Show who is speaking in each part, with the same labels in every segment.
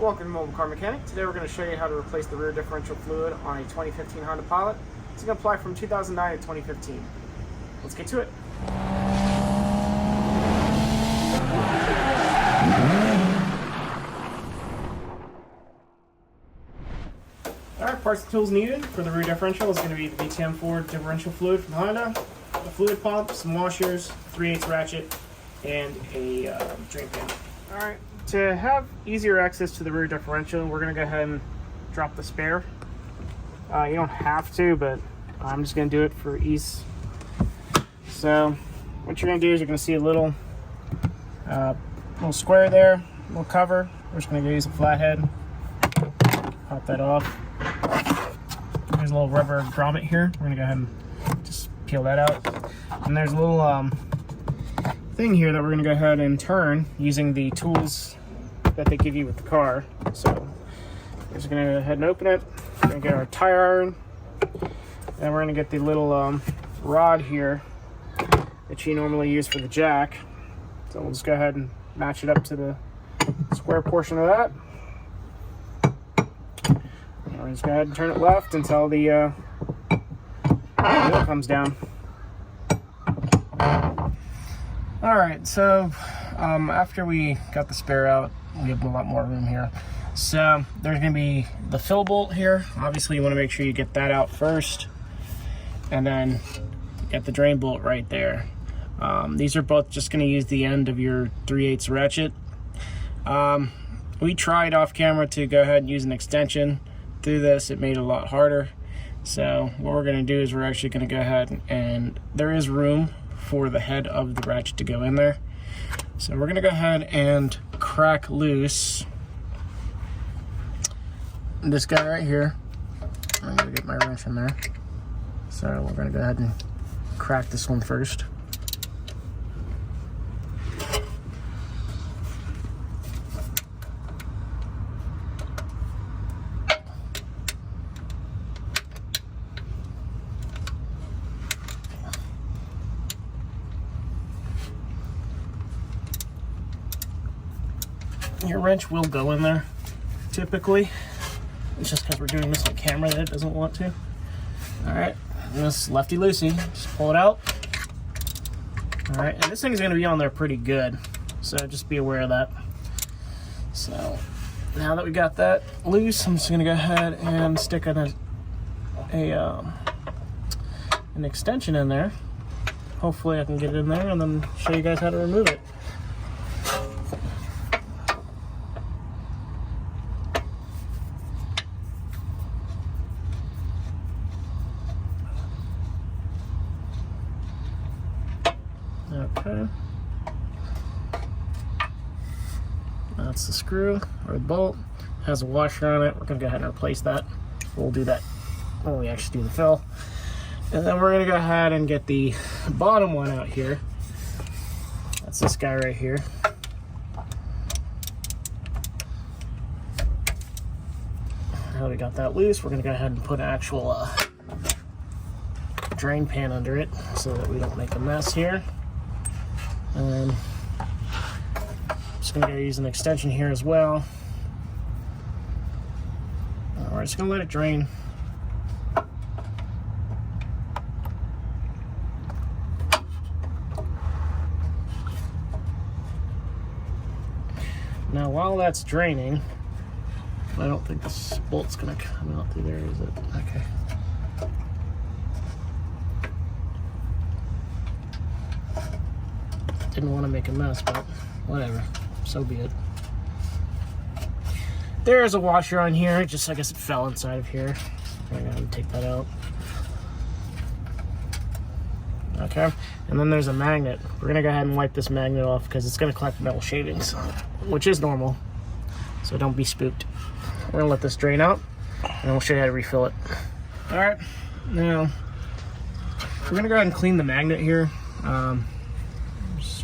Speaker 1: welcome to Mobile Car Mechanic. Today we're going to show you how to replace the rear differential fluid on a 2015 Honda Pilot. It's going to apply from 2009 to 2015. Let's get to it. Alright, parts and tools needed for the rear differential is going to be the VTM4 differential fluid from Honda, a fluid pump, some washers, 3/8 ratchet, and a drain pan. Alright, to have easier access to the rear differential, we're going to go ahead and drop the spare. You don't have to, but I'm just going to do it for ease. So what you're going to do is you're going to see a little square there, little cover. We're just going to use a flathead, pop that off. There's a little rubber grommet here. We're going to go ahead and just peel that out. And there's a little thing here that we're going to go ahead and turn using the tools that they give you with the car. So we're just going to go ahead and open it. We're going to get our tire iron, and we're going to get the little rod here that you normally use for the jack. So we'll just go ahead and match it up to the square portion of that. And we'll just go ahead and turn it left until the wheel comes down. Alright, so after we got the spare out, we have a lot more room here. So there's going to be the fill bolt here. Obviously you want to make sure you get that out first, and then get the drain bolt right there. These are both just going to use the end of your 3/8 ratchet. We tried off camera to go ahead and use an extension through this. It made it a lot harder. So what we're going to do is we're actually going to go ahead and there is room for the head of the ratchet to go in there. So we're going to go ahead and crack loose this guy right here. I'm going to get my wrench in there. So we're going to go ahead and crack this one first. Your wrench will go in there, typically. It's just because we're doing this on camera that it doesn't want to. Alright, this lefty-loosey, just pull it out. Alright, and this thing is going to be on there pretty good, so just be aware of that. So, now that we got that loose, I'm just going to go ahead and stick an extension in there. Hopefully I can get it in there and then show you guys how to remove it. Okay, that's the screw or the bolt. It has a washer on it. We're going to go ahead and replace that. We'll do that when we actually do the fill. And then we're going to go ahead and get the bottom one out here. That's this guy right here. Now that we got that loose, we're going to go ahead and put an actual drain pan under it so that we don't make a mess here. And I'm just going to go use an extension here as well. We're just going to let it drain. Now while that's draining, I don't think this bolt's going to come out through there, is it? Okay. Didn't want to make a mess, but whatever, so be it. There's a washer on here, just I guess it fell inside of here. I'm gonna take that out. Okay, and then there's a magnet. We're gonna go ahead and wipe this magnet off because it's gonna collect metal shavings, which is normal, so don't be spooked. We're gonna let this drain out, and we'll show you how to refill it. All right, now we're gonna go ahead and clean the magnet here.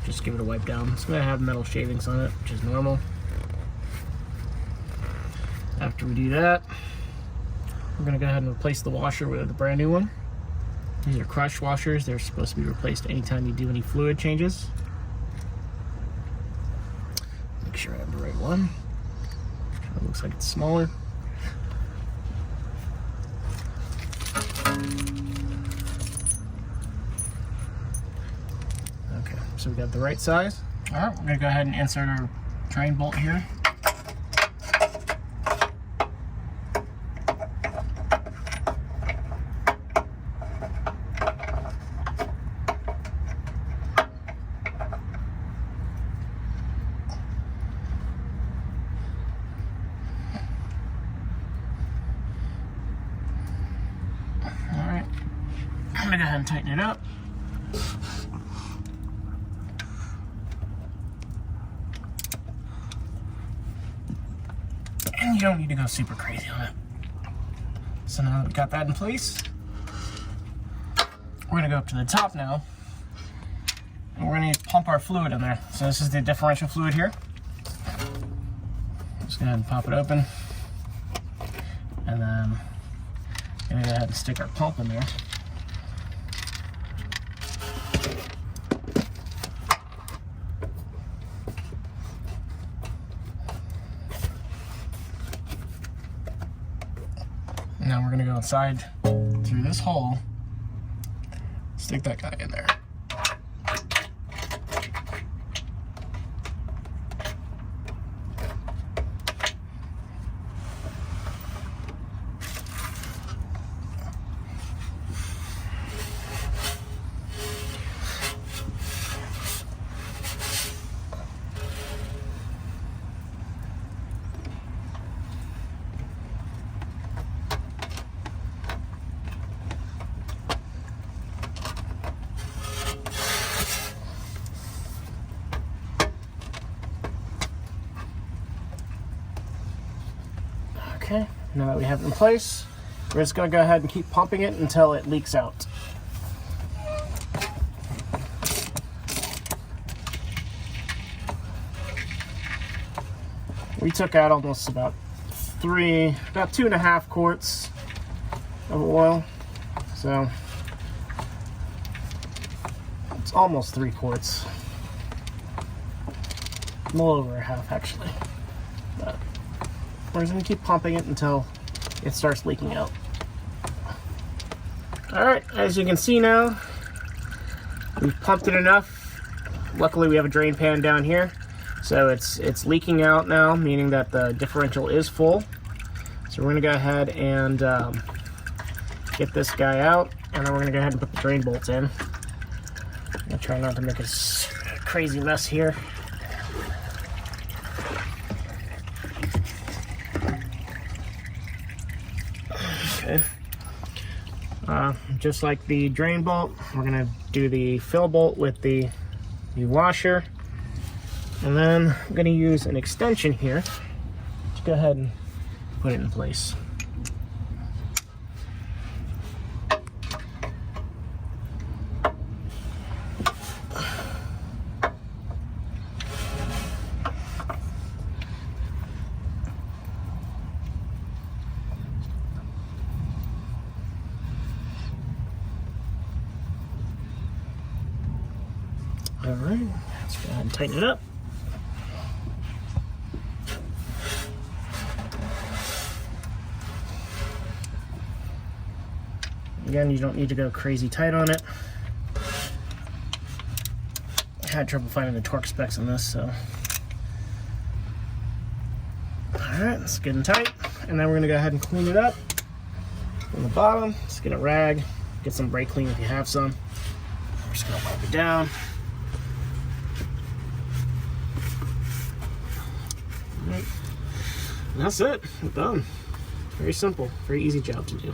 Speaker 1: Just give it a wipe down. It's going to have metal shavings on it, which is normal. After we do that, we're going to go ahead and replace the washer with a brand new one. These are crush washers. They're supposed to be replaced anytime you do any fluid changes. Make sure I have the right one. It looks like it's smaller. Okay, so we got the right size. All right, we're gonna go ahead and insert our drain bolt here. I'm gonna go ahead and tighten it up. And you don't need to go super crazy on it. So now that we got that in place, we're gonna go up to the top now, and we're gonna pump our fluid in there. So this is the differential fluid here. Just go ahead and pop it open, and then I'm gonna go ahead and stick our pump in there. Now we're gonna go inside through this hole, stick that guy in there. Okay, now that we have it in place, we're just going to go ahead and keep pumping it until it leaks out. We took out almost about 2.5 quarts of oil, so it's almost 3 quarts. A little over a half, actually. But we're just going to keep pumping it until it starts leaking out. Alright, as you can see now, we've pumped it enough. Luckily we have a drain pan down here, so it's leaking out now, meaning that the differential is full. So we're going to go ahead and get this guy out, and then we're going to go ahead and put the drain bolts in. I'm going to try not to make a crazy mess here. Okay. Just like the drain bolt, we're going to do the fill bolt with the washer, and then I'm going to use an extension here to go ahead and put it in place. All right, let's go ahead and tighten it up. Again, you don't need to go crazy tight on it. I had trouble finding the torque specs on this, so. All right, it's good and tight. And then we're gonna go ahead and clean it up from the bottom. Just get a rag, get some brake clean if you have some. We're just gonna wipe it down. Right. And that's it. We're done. Very simple, very easy job to do.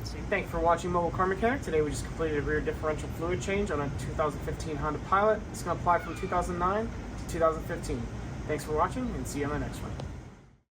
Speaker 1: So thank you for watching Mobile Car Mechanic. Today we just completed a rear differential fluid change on a 2015 Honda Pilot. It's going to apply from 2009 to 2015. Thanks for watching, and see you on the next one.